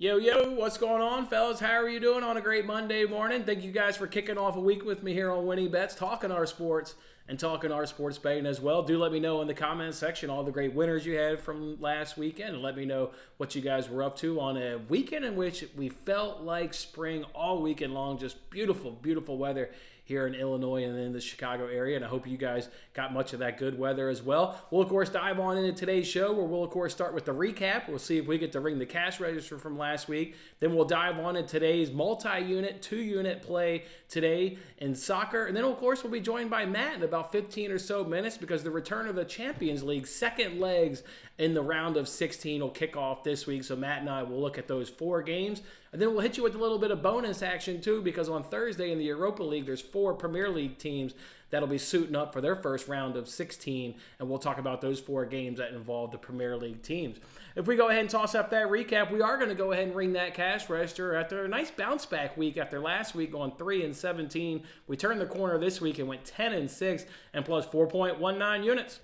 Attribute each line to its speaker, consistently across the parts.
Speaker 1: Yo, yo, what's going on, fellas? How are you doing on a great Monday morning? Thank you guys for kicking off a week with me here on Winning Bets, talking our sports and talking our sports betting as well. Do let me know in the comments section all the great winners you had from last weekend, and let me know what you guys were up to on a weekend in which we felt like spring all weekend long. Just beautiful, beautiful weather here in Illinois and in the Chicago area, and I hope you guys got much of that good weather as well. We'll, of course, dive on into today's show, where we'll, of course, start with the recap. We'll see if we get to ring the cash register from last week. Then we'll dive on into today's multi-unit, two-unit play today in soccer. And then, of course, we'll be joined by Matt in about 15 or so minutes, because the return of the Champions League second legs in the round of 16 will kick off this week. So Matt and I will look at those four games. And then we'll hit you with a little bit of bonus action, too, because on Thursday in the Europa League, there's four Premier League teams that'll be suiting up for their first round of 16, and we'll talk about those four games that involve the Premier League teams. If we go ahead and toss up that recap, we are going to go ahead and ring that cash register after a nice bounce-back week after last week going 3-17. We turned the corner this week and went 10-6 and plus 4.19 units.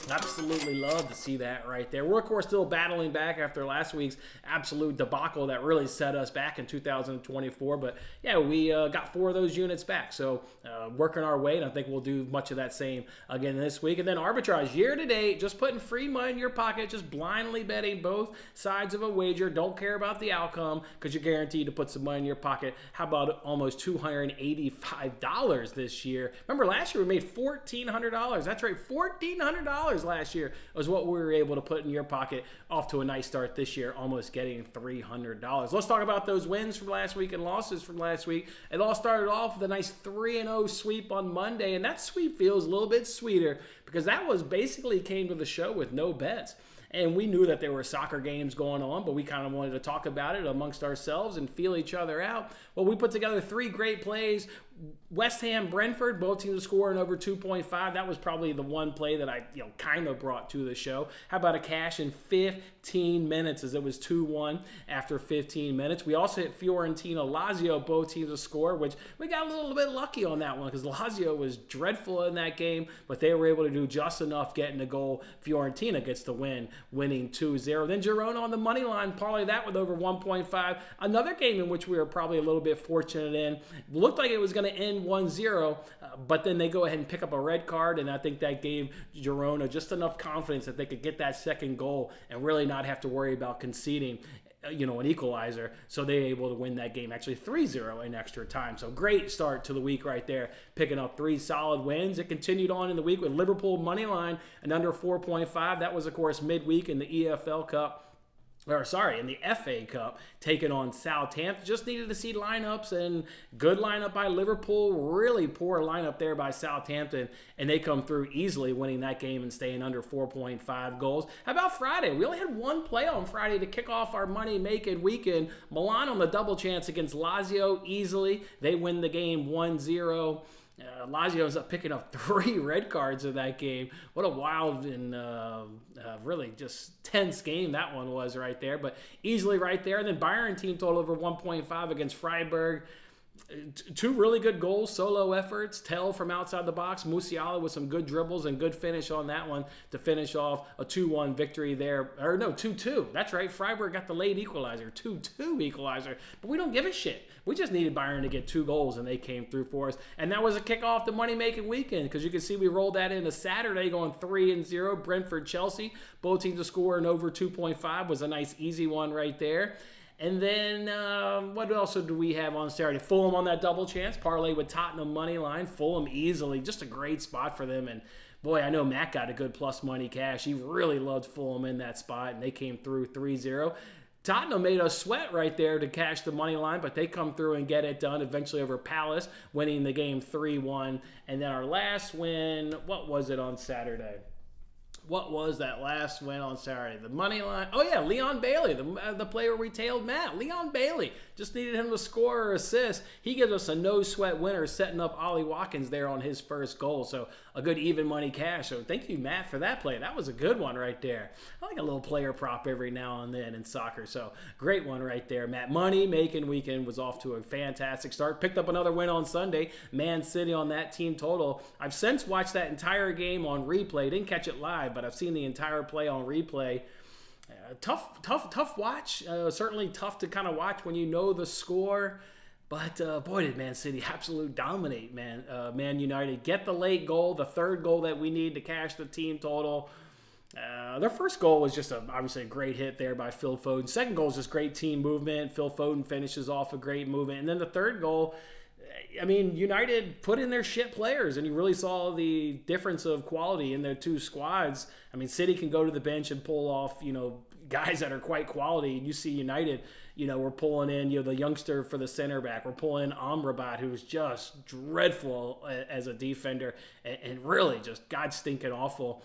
Speaker 1: Absolutely love to see that right there. We're, of course, still battling back after last week's absolute debacle that really set us back in 2024. But, yeah, we got four of those units back. So, working our way, and I think we'll do much of that same again this week. And then arbitrage, year-to-date, just putting free money in your pocket, just blindly betting both sides of a wager. Don't care about the outcome because you're guaranteed to put some money in your pocket. How about almost $285 this year? Remember, last year we made $1,400. That's right, $1,400 last year was what we were able to put in your pocket. Off to a nice start this year, almost getting $300. Let's talk about those wins from last week and losses from last week. It all started off with a nice 3-0 sweep on Monday, and that sweep feels a little bit sweeter because that was basically came to the show with no bets. And we knew that there were soccer games going on, but we kind of wanted to talk about it amongst ourselves and feel each other out. Well, we put together three great plays. West Ham, Brentford, both teams scoring over 2.5. That was probably the one play that I kind of brought to the show. How about a cash in 15 minutes, as it was 2-1 after 15 minutes. We also hit Fiorentina, Lazio, both teams to score, which we got a little bit lucky on that one because Lazio was dreadful in that game, but they were able to do just enough getting a goal. Fiorentina gets the win, winning 2-0. Then Girona on the money line, parlay that with over 1.5. Another game in which we were probably a little bit fortunate in. Looked like it was going to end 1-0, but then they go ahead and pick up a red card, and I think that gave Girona just enough confidence that they could get that second goal and really not have to worry about conceding an equalizer, so they were able to win that game actually 3-0 in extra time. So great start to the week right there, picking up three solid wins. It continued on in the week with Liverpool money line and under 4.5. That was, of course, midweek in the EFL Cup. In the FA Cup, taking on Southampton. Just needed to see lineups, and good lineup by Liverpool, really poor lineup there by Southampton, and they come through easily, winning that game and staying under 4.5 goals. How about Friday? We only had one play on Friday to kick off our money-making weekend. Milan on the double chance against Lazio easily. They win the game 1-0. Lazio ends up picking up 3 red cards in that game. What a wild and really just tense game that one was right there. But easily right there. And then Bayern team total over 1.5 against Freiburg. Two really good goals, solo efforts. Tell from outside the box. Musiala with some good dribbles and good finish on that one to finish off a 2-1 victory there. Or no, 2-2. That's right. Freiburg got the late equalizer. 2-2 equalizer. But we don't give a shit. We just needed Bayern to get 2 goals, and they came through for us. And that was a kickoff to money-making weekend, because you can see we rolled that into Saturday going 3-0. Brentford, Chelsea. Both teams to score and over 2.5 was a nice easy one right there. And then what else do we have on Saturday? Fulham on that double chance. Parlay with Tottenham money line. Fulham easily. Just a great spot for them. And boy, I know Matt got a good plus money cash. He really loved Fulham in that spot, and they came through 3-0. Tottenham made us sweat right there to cash the money line, but they come through and get it done eventually over Palace, winning the game 3-1. And then our last win, what was it on Saturday? What was that last win on Saturday? The money line. Oh, yeah, Leon Bailey, the player we tailed Matt. Leon Bailey. Just needed him to score or assist. He gives us a no-sweat winner, setting up Ollie Watkins there on his first goal. So a good even money cash. So thank you, Matt, for that play. That was a good one right there. I like a little player prop every now and then in soccer. So great one right there, Matt. Money making weekend was off to a fantastic start. Picked up another win on Sunday. Man City on that team total. I've since watched that entire game on replay. Didn't catch it live, but I've seen the entire play on replay. Tough watch. Certainly tough to kind of watch when you know the score. But boy, did Man City absolutely dominate, man. Man United get the late goal, the third goal that we need to cash the team total. Their first goal was just obviously a great hit there by Phil Foden. Second goal is just great team movement. Phil Foden finishes off a great movement. And then the third goal, I mean, United put in their shit players, and you really saw the difference of quality in their two squads. I mean, City can go to the bench and pull off, guys that are quite quality. And you see United, we're pulling in, the youngster for the center back. We're pulling in Amrabat, who's just dreadful as a defender and really just God stinking awful.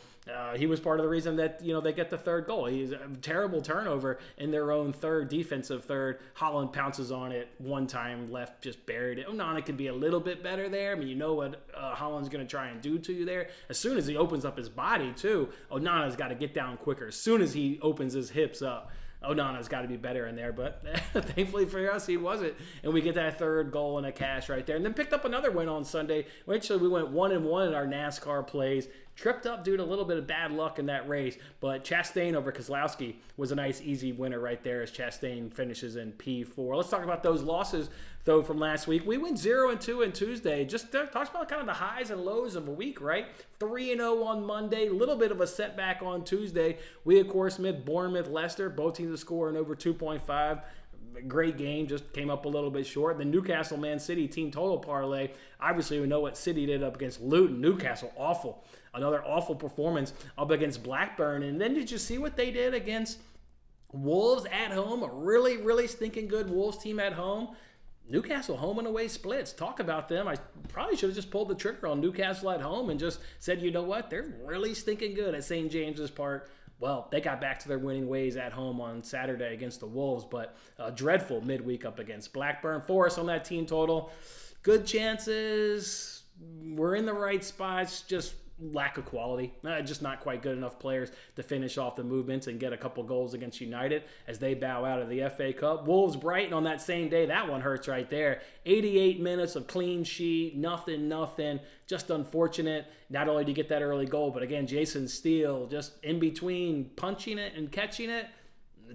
Speaker 1: He was part of the reason that, they get the third goal. He's a terrible turnover in their own defensive third. Holland pounces on it one time, left, just buried it. Onana could be a little bit better there. I mean, you know what Holland's going to try and do to you there. As soon as he opens up his body, too, Onana's got to get down quicker. As soon as he opens his hips up, Onana's got to be better in there, but thankfully for us, he wasn't. And we get that third goal and a cash right there. And then picked up another win on Sunday. Actually, we went 1-1 in our NASCAR plays. Tripped up due to a little bit of bad luck in that race, but Chastain over Keselowski was a nice, easy winner right there as Chastain finishes in P4. Let's talk about those losses, though, from last week. We went 0-2 on Tuesday. Just talks about kind of the highs and lows of a week, right? 3-0 on Monday, a little bit of a setback on Tuesday. We, of course, met Bournemouth, Leicester, both teams to score in over 2.5. Great game, just came up a little bit short. The Newcastle Man City team total parlay. Obviously, we know what City did up against Luton. Newcastle, awful. Another awful performance up against Blackburn. And then did you see what they did against Wolves at home? A really, really stinking good Wolves team at home. Newcastle home and away splits. Talk about them. I probably should have just pulled the trigger on Newcastle at home and just said, you know what? They're really stinking good at St. James's Park. Well, they got back to their winning ways at home on Saturday against the Wolves, but dreadful midweek up against Blackburn. For us on that team total, good chances. We're in the right spots, just lack of quality. Just not quite good enough players to finish off the movements and get a couple goals against United as they bow out of the FA Cup. Wolves Brighton on that same day, that one hurts right there. 88 minutes of clean sheet, nothing. Just unfortunate. Not only do you get that early goal, but again, Jason Steele just in between punching it and catching it,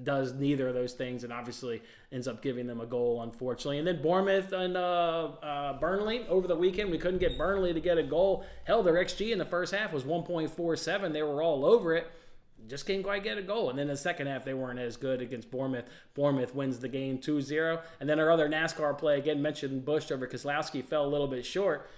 Speaker 1: does neither of those things and obviously ends up giving them a goal, unfortunately. And then Bournemouth and Burnley over the weekend. We couldn't get Burnley to get a goal. Hell, their XG in the first half was 1.47. They were all over it. Just can't quite get a goal. And then in the second half, they weren't as good against Bournemouth. Bournemouth wins the game 2-0. And then our other NASCAR play, again, mentioned Bush over Keselowski, fell a little bit short.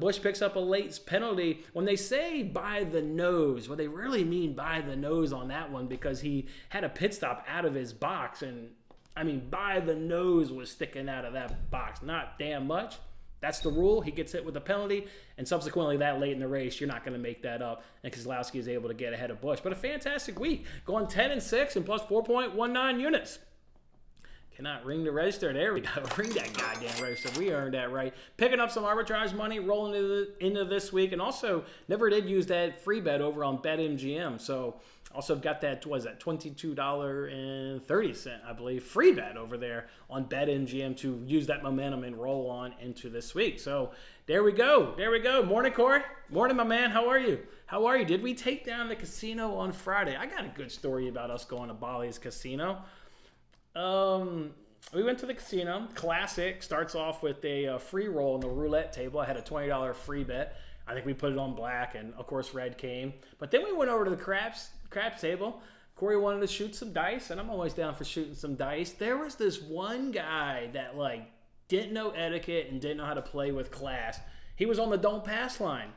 Speaker 1: Bush picks up a late penalty. When they say by the nose, what they really mean by the nose on that one, because he had a pit stop out of his box, and I mean by the nose was sticking out of that box. Not damn much. That's the rule. He gets hit with a penalty, and subsequently that late in the race, you're not going to make that up, and Keselowski is able to get ahead of Bush. But a fantastic week, going 10-6 and plus 4.19 units. Cannot ring the register. There we go. Ring that goddamn register. We earned that right. Picking up some arbitrage money, rolling into this week. And also, never did use that free bet over on BetMGM. So, also got that, what is that, $22.30, I believe, free bet over there on BetMGM to use that momentum and roll on into this week. So, there we go. Morning, Corey. Morning, my man. How are you? Did we take down the casino on Friday? I got a good story about us going to Bali's casino. We went to the casino. Classic. Starts off with a free roll on the roulette table. I had a $20 free bet. I think we put it on black, and of course red came. But then we went over to the craps table. Corey wanted to shoot some dice, and I'm always down for shooting some dice. There was this one guy that didn't know etiquette and didn't know how to play with class. He was on the don't pass line.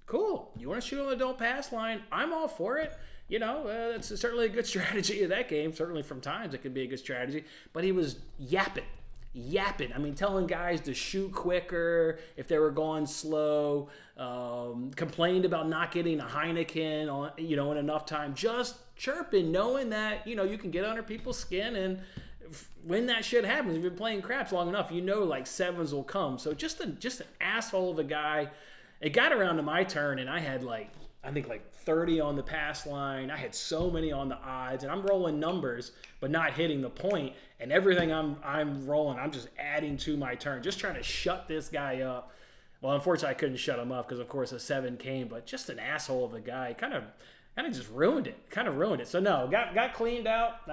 Speaker 1: Cool. You want to shoot on the don't pass line? I'm all for it. That's certainly a good strategy of that game. Certainly from times it could be a good strategy. But he was yapping. I mean, telling guys to shoot quicker if they were going slow. Complained about not getting a Heineken in enough time. Just chirping, knowing that, you can get under people's skin. And when that shit happens, if you're playing craps long enough, sevens will come. So just an asshole of a guy. It got around to my turn, and I had I think 30 on the pass line. I had so many on the odds, and I'm rolling numbers, but not hitting the point. And everything I'm rolling, I'm just adding to my turn, just trying to shut this guy up. Well, unfortunately, I couldn't shut him up because, of course, a 7 came, but just an asshole of a guy. Kind of kind of just ruined it. Kind of ruined it. So no, got cleaned out.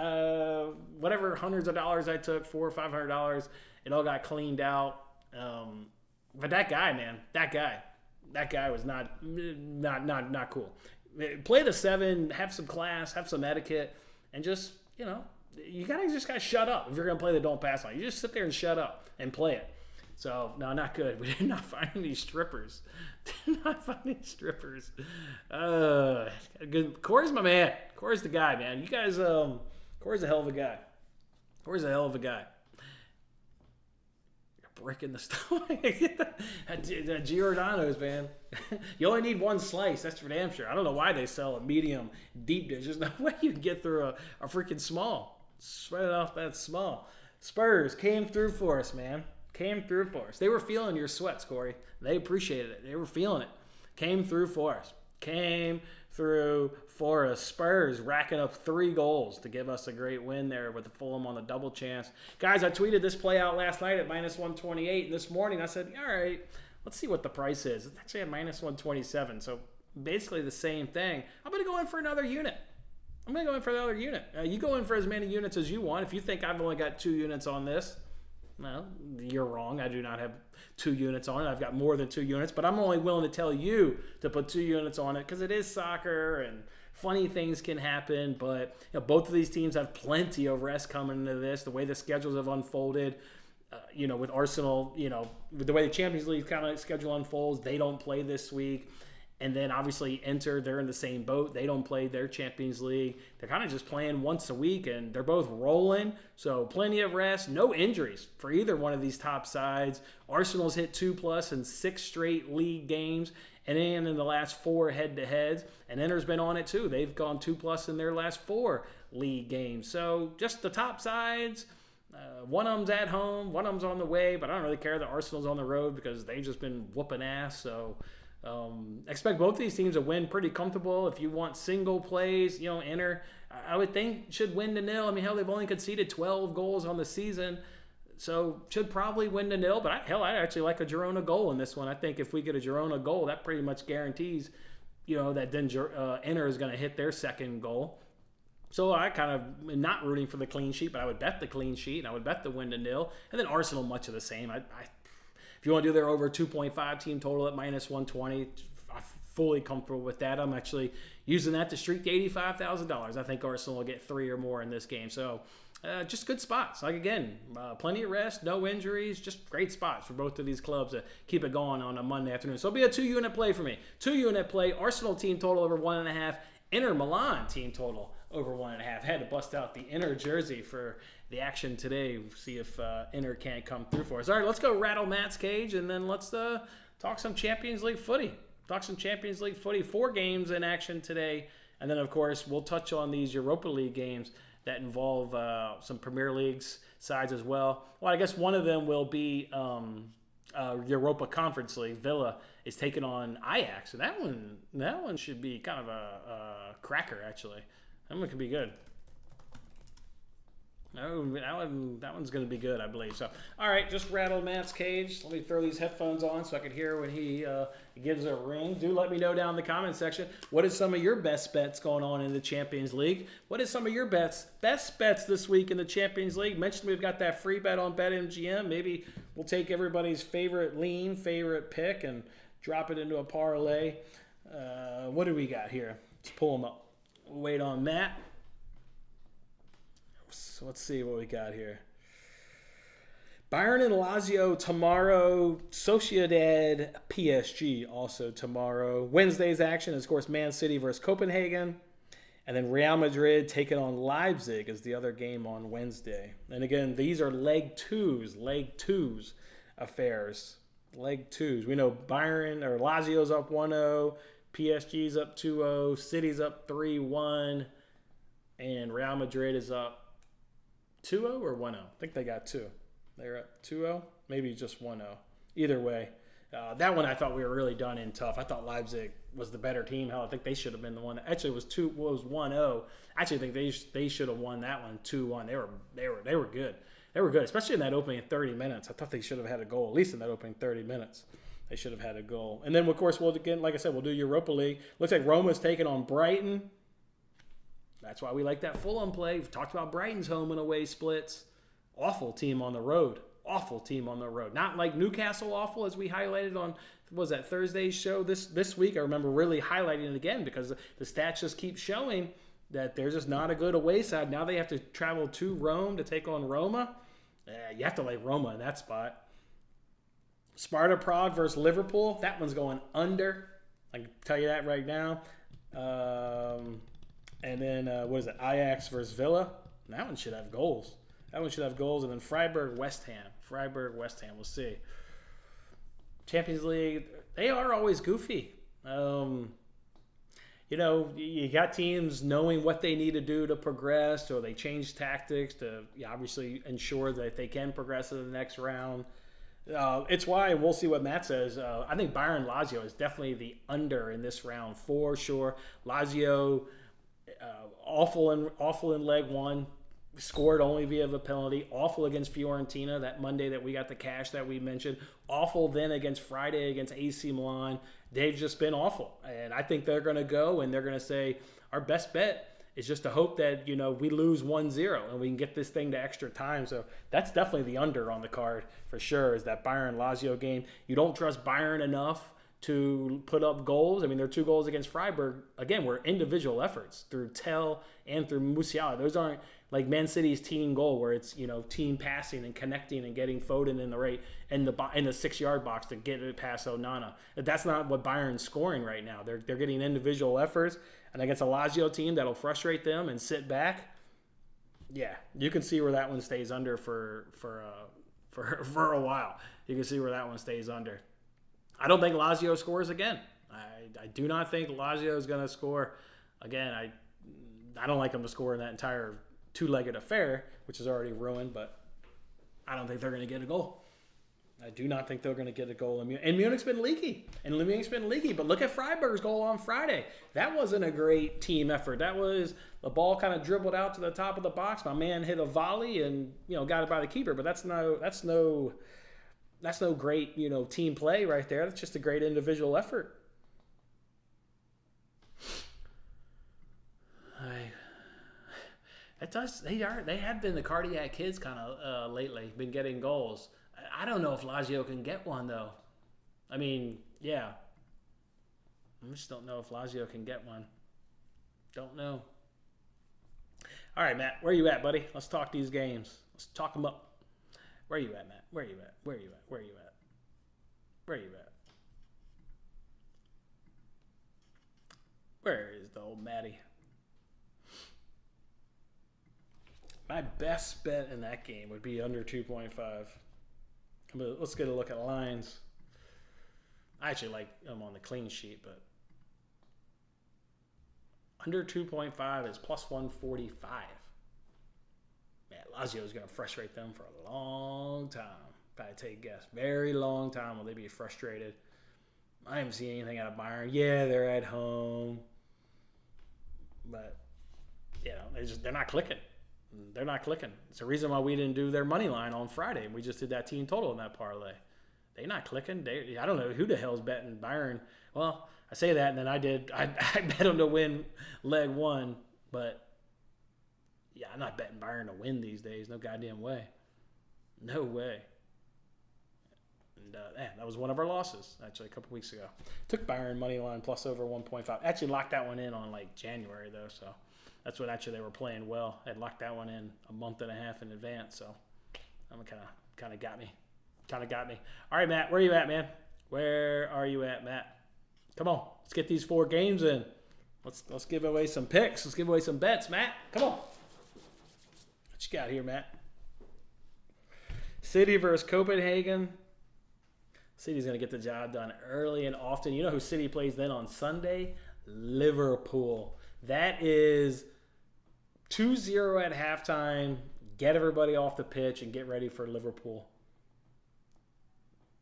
Speaker 1: Whatever hundreds of dollars I took, $400 or $500, it all got cleaned out. But that guy, man, that guy was not cool. Play the 7, have some class, have some etiquette, and just, you gotta shut up if you're gonna play the don't pass line. You just sit there and shut up and play it. So no, not good. We did not find any strippers. Did not find any strippers. Good. Corey's my man. Corey's the guy, man. You guys, Corey's a hell of a guy. Corey's a hell of a guy. A brick in the stomach. Giordano's, man. You only need one slice. That's for damn sure. I don't know why they sell a medium deep dish. There's no way you can get through a freaking small. Spread it off that small. Spurs came through for us, man. Came through for us. They were feeling your sweats, Corey. They appreciated it. They were feeling it. Came through for us. Came through for us. Spurs racking up 3 goals to give us a great win there with the Fulham on the double chance. Guys, I tweeted this play out last night at -128. And this morning I said, all right, let's see what the price is. It's actually at -127. So basically the same thing. I'm going to go in for another unit. You go in for as many units as you want. If you think I've only got 2 units on this, well, you're wrong. I do not have 2 units on it. I've got more than 2 units, but I'm only willing to tell you to put 2 units on it because it is soccer and funny things can happen. But both of these teams have plenty of rest coming into this. The way the schedules have unfolded, with Arsenal, with the way the Champions League kind of schedule unfolds, they don't play this week. And then obviously Inter, they're in the same boat. They don't play their Champions League. They're kind of just playing once a week, and they're both rolling. So plenty of rest. No injuries for either one of these top sides. Arsenal's hit 2+ in 6 straight league games, and then in the last 4 head-to-heads. And Inter's been on it too. They've gone 2+ in their last 4 league games. So just the top sides. One of them's at home. One of them's on the way, but I don't really care that Arsenal's on the road because they've just been whooping ass. So expect both of these teams to win pretty comfortable. If you want single plays, Inter, I would think should win to 0. I mean, hell, they've only conceded 12 goals on the season, so should probably win to 0. But I actually like a Girona goal in this one. I think if we get a Girona goal, that pretty much guarantees, that then Inter is going to hit their second goal. So I kind of am not rooting for the clean sheet, but I would bet the clean sheet, and I would bet the win to 0. And then Arsenal, much of the same. If you want to do their over 2.5 team total at -120, I'm fully comfortable with that. I'm actually using that to streak to $85,000. I think Arsenal will get 3 or more in this game. So just good spots. Like, again, plenty of rest, no injuries, just great spots for both of these clubs to keep it going on a Monday afternoon. So it'll be a 2-unit play for me. 2-unit play, Arsenal team total over 1.5, Inter Milan team total over 1.5. Had to bust out the Inter jersey for the action today. See if Inter can't come through for us. All right, let's go rattle Matt's cage, and then let's talk some Champions League footy. 4 games in action today, and then, of course, we'll touch on these Europa League games that involve some Premier Leagues sides as well. Well, I guess one of them will be Europa Conference League. Villa is taking on Ajax, and that one should be kind of a cracker, actually. That one could be good. Oh, that one's going to be good, I believe. So, all right, just rattled Matt's cage. Let me throw these headphones on so I can hear when he gives a ring. Do let me know down in the comment section, what is some of your best bets going on in the Champions League? What is some of your best bets this week in the Champions League? Mentioned we've got that free bet on BetMGM. Maybe we'll take everybody's favorite pick and drop it into a parlay. What do we got here? Let's pull them up. We'll wait on Matt. So let's see what we got here. Bayern and Lazio tomorrow. Sociedad PSG also tomorrow. Wednesday's action is, of course, Man City versus Copenhagen. And then Real Madrid taking on Leipzig is the other game on Wednesday. And again, these are leg twos affairs. Leg twos. We know Bayern or Lazio's up 1-0. PSG's up 2-0. City's up 3-1. And Real Madrid is up 2-0 or 1-0? I think they got 2. They're up 2-0, maybe just 1-0. Either way, that one I thought we were really done in tough. I thought Leipzig was the better team. Hell, I think they should have been the one that actually was 1-0. I actually think they should have won that one 2-1. They were good. They were good, especially in that opening 30 minutes. I thought they should have had a goal at least in that opening 30 minutes. They should have had a goal. And then, of course, we'll again, like I said, we'll do Europa League. Looks like Roma's taking on Brighton. That's why we like that Fulham play. We've talked about Brighton's home and away splits. Awful team on the road. Awful team on the road. Not like Newcastle awful, as we highlighted on, what was that, Thursday's show this week. I remember really highlighting it again because the stats just keep showing that they're just not a good away side. Now they have to travel to Rome to take on Roma. You have to like Roma in that spot. Sparta Prague versus Liverpool. That one's going under. I can tell you that right now. And then, what is it? Ajax versus Villa. That one should have goals. And then Freiburg, West Ham. We'll see. Champions League, they are always goofy. You got teams knowing what they need to do to progress, so they change tactics to obviously ensure that they can progress to the next round. It's why we'll see what Matt says. I think Bayern Lazio is definitely the under in this round for sure. Lazio, awful in leg one, scored only via a penalty. Awful against Fiorentina that Monday that we got the cash that we mentioned. Awful then against Friday against AC Milan. They've just been awful, and I think they're going to go and they're going to say our best bet is just to hope that we lose 1-0 and we can get this thing to extra time. So that's definitely the under on the card for sure. Is that Bayern Lazio game? You don't trust Bayern enough to put up goals. I mean, their 2 goals against Freiburg again were individual efforts through Tell and through Musiala. Those aren't like Man City's team goal where it's team passing and connecting and getting Foden in the right in the 6-yard box to get it past Onana. That's not what Bayern's scoring right now. They're getting individual efforts, and against a Lazio team that'll frustrate them and sit back. Yeah, you can see where that one stays under for a while. You can see where that one stays under. I don't think Lazio scores again. I do not think Lazio is going to score again. I don't like them to score in that entire 2-legged affair, which is already ruined, but I don't think they're going to get a goal. I do not think they're going to get a goal. And Munich's been leaky. But look at Freiburg's goal on Friday. That wasn't a great team effort. That was the ball kind of dribbled out to the top of the box. My man hit a volley and got it by the keeper. But that's no great team play right there. That's just a great individual effort. They have been the cardiac kids kind of lately. Been getting goals. I don't know if Lazio can get one though. I mean, yeah. I just don't know if Lazio can get one. Don't know. All right, Matt, where you at, buddy? Let's talk these games. Let's talk them up. Where you at, Matt? Where you at? Where is the old Matty? My best bet in that game would be under 2.5. But let's get a look at lines. I actually like them on the clean sheet, but under 2.5 is plus 145. Man, Lazio is going to frustrate them for a long time. If I had to take a guess, very long time will they be frustrated. I haven't seen anything out of Bayern. Yeah, they're at home, but they're not clicking. They're not clicking. It's the reason why we didn't do their money line on Friday. We just did that team total in that parlay. They're not clicking. I don't know who the hell's betting Bayern. Well, I say that, and then I bet them to win leg one, but yeah, I'm not betting Bayern to win these days. No goddamn way. No way. And that was one of our losses, actually, a couple weeks ago. Took Bayern money line plus over 1.5. Actually locked that one in on like January, though, so that's when actually they were playing well. I'd locked that one in a month and a half in advance, so that one kind of got me. All right, Matt, where are you at, man? Where are you at, Matt? Come on, let's get these 4 games in. Let's give away some picks. Let's give away some bets, Matt. Come on. What you got here, Matt? City versus Copenhagen. City's going to get the job done early and often. You know who City plays then on Sunday? Liverpool. That is 2-0 at halftime. Get everybody off the pitch and get ready for Liverpool.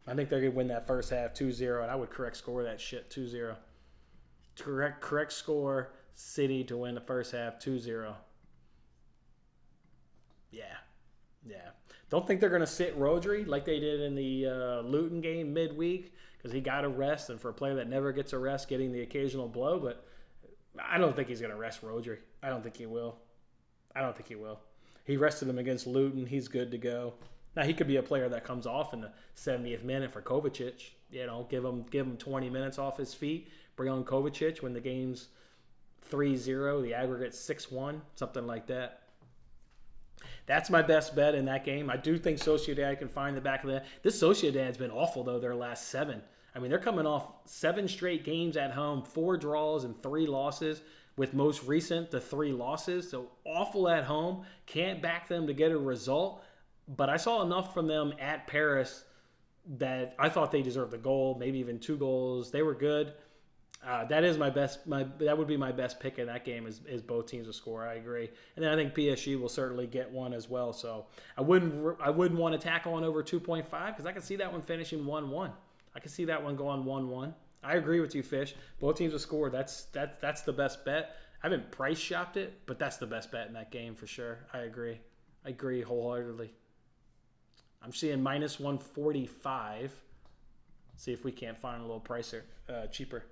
Speaker 1: I think they're going to win that first half 2-0, and I would correct score that shit 2-0. Correct score, City to win the first half 2-0. Yeah. Don't think they're going to sit Rodri like they did in the Luton game midweek, because he got a rest, and for a player that never gets a rest, getting the occasional blow. But I don't think he's going to rest Rodri. I don't think he will. He rested him against Luton. He's good to go. Now, he could be a player that comes off in the 70th minute for Kovacic. Give him 20 minutes off his feet. Bring on Kovacic when the game's 3-0, the aggregate's 6-1, something like that. That's my best bet in that game. I do think Sociedad can find the back of the net. This Sociedad's been awful, though, their last 7. I mean, they're coming off 7 straight games at home, 4 draws and 3 losses, with most recent the 3 losses. So awful at home. Can't back them to get a result. But I saw enough from them at Paris that I thought they deserved a goal, maybe even 2 goals. They were good. That is that would be my best pick in that game is both teams to score. I agree, and then I think PSG will certainly get one as well. So I wouldn't want to tackle on over 2.5 because I can see that one finishing 1-1. I can see that one going 1-1. I agree with you, Fish. Both teams to score. That's the best bet. I haven't price shopped it, but that's the best bet in that game for sure. I agree wholeheartedly. I'm seeing minus 145. See if we can't find a little pricer cheaper.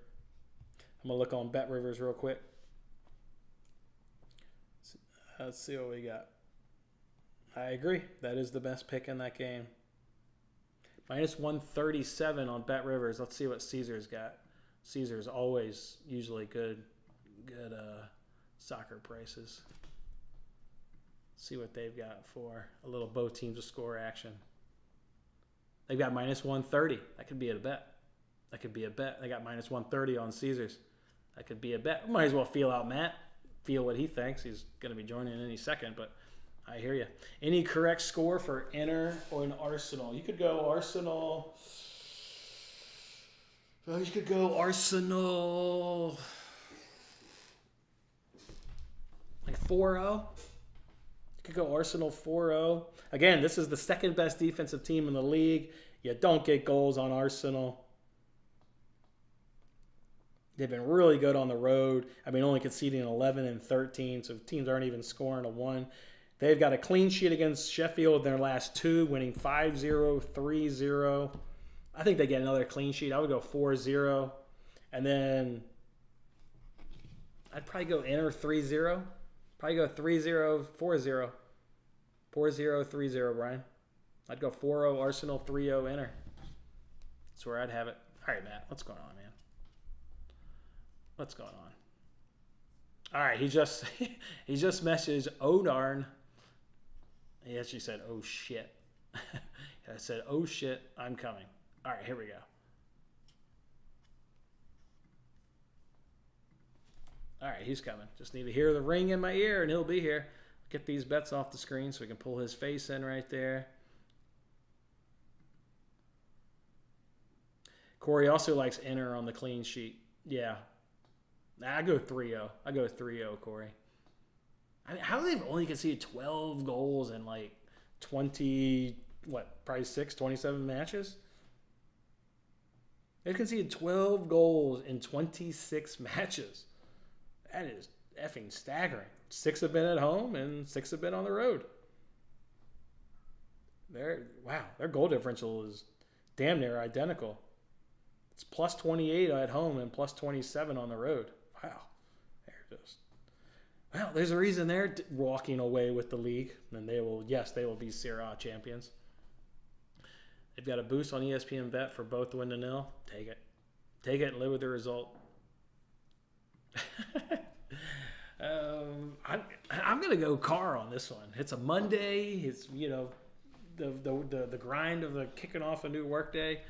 Speaker 1: I'm going to look on Bet Rivers real quick. Let's see what we got. I agree. That is the best pick in that game. Minus 137 on Bet Rivers. Let's see what Caesar's got. Caesar's always usually good soccer prices. See what they've got for a little both teams to score action. They've got minus 130. That could be a bet. They got minus 130 on Caesars. That could be a bet. Might as well feel out Matt. Feel what he thinks. He's going to be joining in any second, but I hear you. Any correct score for Inter or an Arsenal? You could go Arsenal. You could go Arsenal. Like 4-0. You could go Arsenal 4-0. Again, this is the second best defensive team in the league. You don't get goals on Arsenal. They've been really good on the road. I mean, only conceding 11 and 13, so teams aren't even scoring a 1. They've got a clean sheet against Sheffield in their last 2, winning 5-0, 3-0. I think they get another clean sheet. I would go 4-0. And then I'd probably go Inter 3-0. Probably go 3-0, 4-0. 4-0, 3-0, Brian. I'd go 4-0 Arsenal, 3-0 Inter. That's where I'd have it. All right, Matt, what's going on, man? What's going on? All right, he just messaged Odarn. He actually said, "Oh shit." I said, "Oh shit, I'm coming." All right, here we go. All right, he's coming. Just need to hear the ring in my ear, and he'll be here. Get these bets off the screen so we can pull his face in right there. Corey also likes Inter on the clean sheet. Yeah. I go 3-0. I go 3-0, Corey. I mean, how they've only conceded 12 goals in like 27 matches? They've conceded 12 goals in 26 matches. That is effing staggering. 6 have been at home and 6 have been on the road. Their goal differential is damn near identical. It's plus 28 at home and plus 27 on the road. Wow. There's a reason they're walking away with the league, and they will be Serie A champions. They've got a boost on ESPN Bet for both to win the nil. Take it and live with the result. I'm gonna go Carr on this one. It's a Monday. It's the grind of the kicking off a new workday.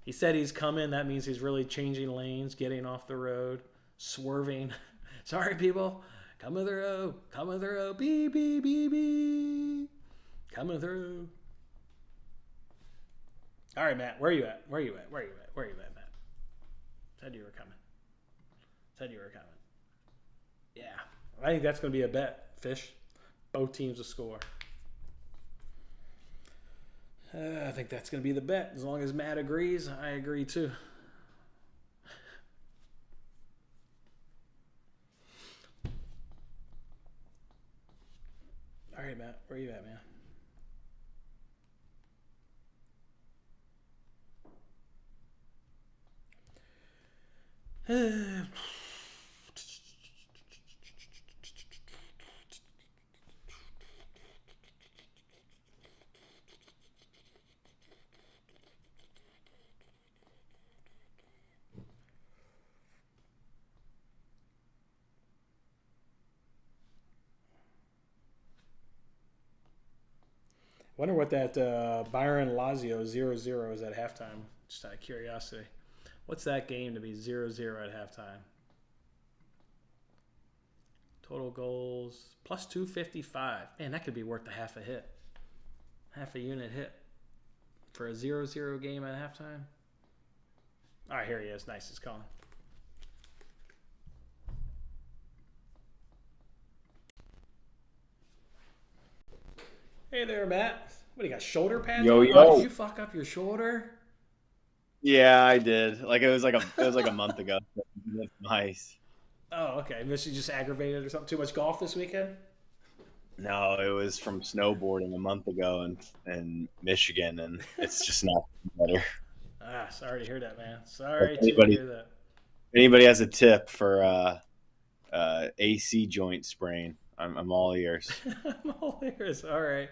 Speaker 1: He said he's coming. That means he's really changing lanes, getting off the road, swerving. Sorry, people. Coming through. Beep, beep, beep, beep. Coming through. All right, Matt. Where are you at? Where are you at, Matt? Said you were coming. Yeah. I think that's going to be a bet, Fish. Both teams to score. I think that's going to be the bet. As long as Matt agrees, I agree too. All right, Matt. Where are you at, man? Wonder what that Byron Lazio 0-0 is at halftime. Just out of curiosity. What's that game to be 0-0 at halftime? Total goals plus 255. Man, that could be worth a half a hit. Half a unit hit for a 0-0 game at halftime. All right, here he is. Nice. It's calling. Hey there, Matt. What do you got? Shoulder pads
Speaker 2: Yo
Speaker 1: on? Oh, did
Speaker 2: yo.
Speaker 1: you fuck up your shoulder?
Speaker 2: Yeah, I did. Like it was like a month ago. That's nice.
Speaker 1: Oh, okay. Maybe you just aggravated or something. Too much golf this weekend?
Speaker 2: No, it was from snowboarding a month ago in Michigan, and it's just not better.
Speaker 1: Ah, sorry to hear that, man.
Speaker 2: If
Speaker 1: Sorry to
Speaker 2: anybody
Speaker 1: hear that.
Speaker 2: anybody has a tip for AC joint sprain, I'm all ears.
Speaker 1: I'm all ears. All right.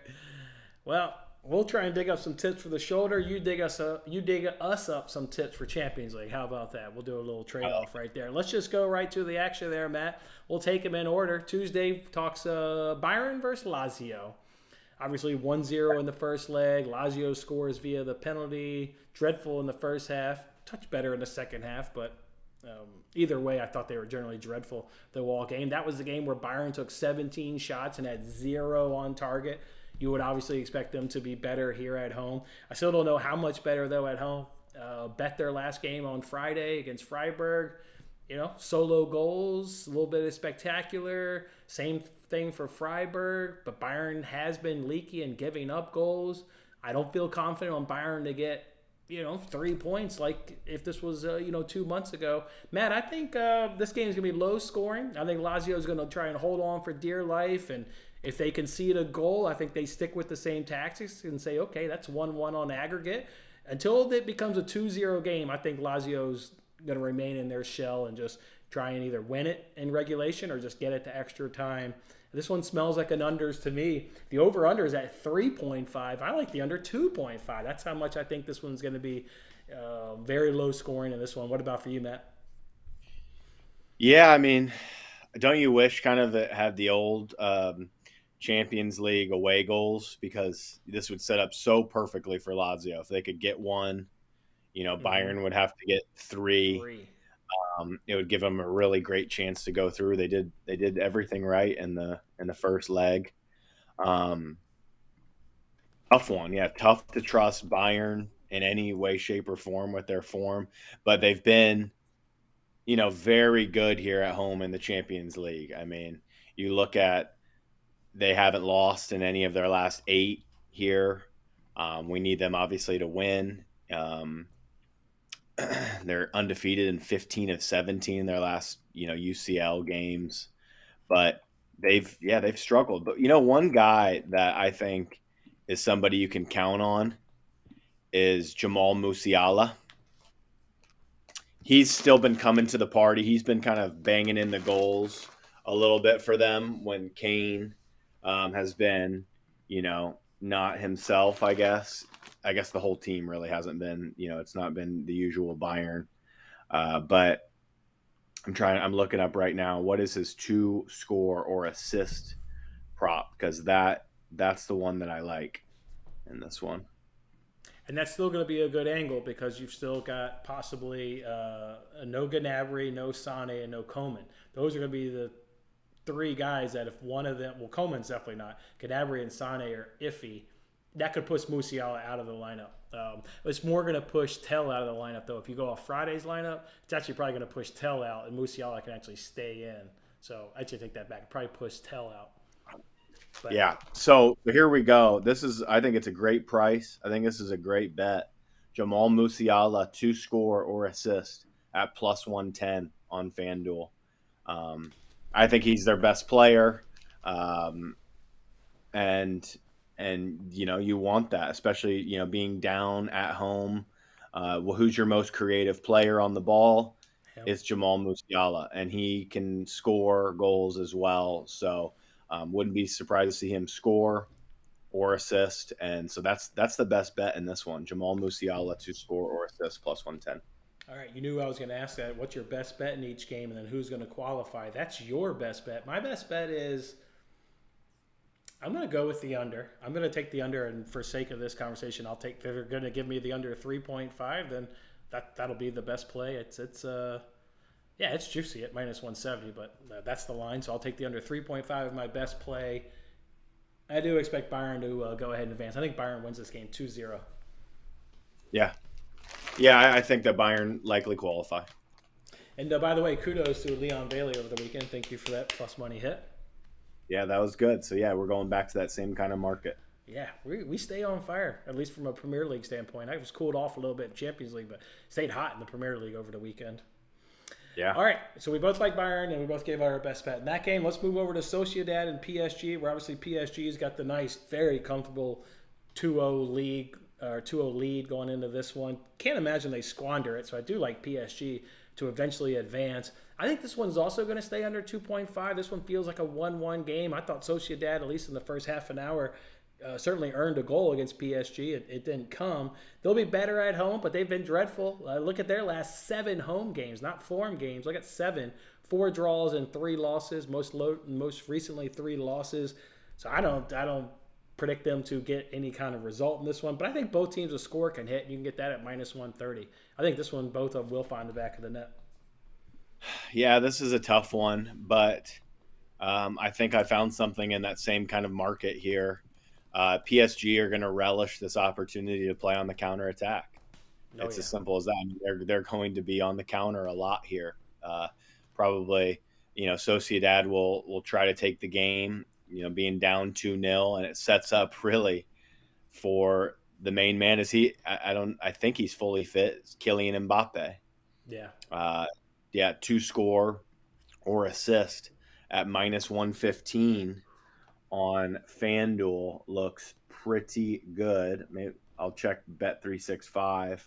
Speaker 1: Well, we'll try and dig up some tips for the shoulder. You dig us up some tips for Champions League. How about that? We'll do a little trade off right there. Let's just go right to the action there, Matt. We'll take them in order. Tuesday talks Bayern versus Lazio. Obviously 1-0 in the first leg. Lazio scores via the penalty. Dreadful in the first half. Touch better in the second half, but either way, I thought they were generally dreadful the whole game. That was the game where Bayern took 17 shots and had 0 on target. You would obviously expect them to be better here at home. I still don't know how much better, though, at home. Bet their last game on Friday against Freiburg. Solo goals, a little bit of spectacular. Same thing for Freiburg, but Bayern has been leaky and giving up goals. I don't feel confident on Bayern to get 3 points like if this was 2 months ago. Matt, I think this game is going to be low scoring. I think Lazio is going to try and hold on for dear life, and if they concede a goal, I think they stick with the same tactics and say, okay, that's 1-1 on aggregate. Until it becomes a 2-0 game, I think Lazio's going to remain in their shell and just try and either win it in regulation or just get it to extra time. This one smells like an unders to me. The over-under is at 3.5. I like the under 2.5. That's how much I think this one's going to be very low scoring in this one. What about for you, Matt?
Speaker 2: Yeah, I mean, don't you wish kind of that had the old Champions League away goals, because this would set up so perfectly for Lazio if they could get one.
Speaker 1: Mm-hmm.
Speaker 2: Bayern would have to get three.
Speaker 1: 3.
Speaker 2: It would give them a really great chance to go through. They did everything right in the first leg. Um, Tough one, yeah, tough to trust Bayern in any way, shape, or form with their form, but they've been very good here at home in the Champions League. I mean, you look at, they haven't lost in any of their last 8 here. We need them obviously to win. They're undefeated in 15 of 17 in their last UCL games, but they've struggled. But one guy that I think is somebody you can count on is Jamal Musiala. He's still been coming to the party. He's been kind of banging in the goals a little bit for them when Kane has been, not himself. I guess. I guess the whole team really hasn't been. It's not been the usual Bayern. But I'm looking up right now. What is his to score or assist prop? Because that's the one that I like in this one.
Speaker 1: And that's still going to be a good angle because you've still got possibly no Gnabry, no Sane, and no Coman. Those are going to be the 3 guys that if one of them, well, Coman's definitely not. Gnabry and Sane are iffy. That could push Musiala out of the lineup. It's more going to push Tell out of the lineup, though. If you go off Friday's lineup, it's actually probably going to push Tell out, and Musiala can actually stay in. So I should take that back. Probably push Tell out. But
Speaker 2: Yeah. So here we go. I think it's a great price. I think this is a great bet. Jamal Musiala to score or assist at plus 110 on FanDuel. Um, I think he's their best player. Um, and you want that, especially being down at home. Well, who's your most creative player on the ball?
Speaker 1: Yep.
Speaker 2: is Jamal Musiala, and he can score goals as well. So wouldn't be surprised to see him score or assist, and so that's the best bet in this one. Jamal Musiala to score or assist plus 110.
Speaker 1: All right, you knew I was going to ask that. What's your best bet in each game, and then who's going to qualify? That's your best bet. My best bet is I'm going to go with the under. I'm going to take the under, and for sake of this conversation, I'll take. If they're going to give me the under 3.5, then that'll be the best play. Yeah, it's juicy at minus 170, but that's the line. So I'll take the under 3.5 of my best play. I do expect Bayern to go ahead and advance. I think Bayern wins this game 2-0.
Speaker 2: Yeah, yeah, I think that Bayern likely qualify.
Speaker 1: And by the way, kudos to Leon Bailey over the weekend. Thank you for that plus money hit.
Speaker 2: Yeah, that was good. So yeah, we're going back to that same kind of market.
Speaker 1: Yeah, we stay on fire, at least from a Premier League standpoint. I was cooled off a little bit in Champions League, but stayed hot in the Premier League over the weekend.
Speaker 2: Yeah.
Speaker 1: All right, so we both like Bayern, and we both gave our best bet in that game. Let's move over to Sociedad and PSG, where obviously PSG's got the nice, very comfortable 2-0 league or 2-0 lead going into this one. Can't imagine they squander it, so I do like PSG to eventually advance. I think this one's also going to stay under 2.5. This one feels like a 1-1 game. I thought Sociedad, at least in the first half an hour, certainly earned a goal against PSG. It didn't come. They'll be better at home, but they've been dreadful. Look at their last 7 home games, not form games. Look at 7. 4 draws and 3 losses. Most recently 3 losses. So I don't predict them to get any kind of result in this one. But I think both teams' a score can hit. You can get that at minus 130. I think this one, both of them will find the back of the net.
Speaker 2: Yeah, this is a tough one, but I think I found something in that same kind of market here. PSG are going to relish this opportunity to play on the counterattack. It's as simple as that. I mean, they're going to be on the counter a lot here. Probably, Sociedad will try to take the game, being down 2-0, and it sets up really for the main man. I think he's fully fit. It's Kylian Mbappe.
Speaker 1: Yeah.
Speaker 2: To score or assist at minus 115 on FanDuel looks pretty good. Maybe I'll check Bet365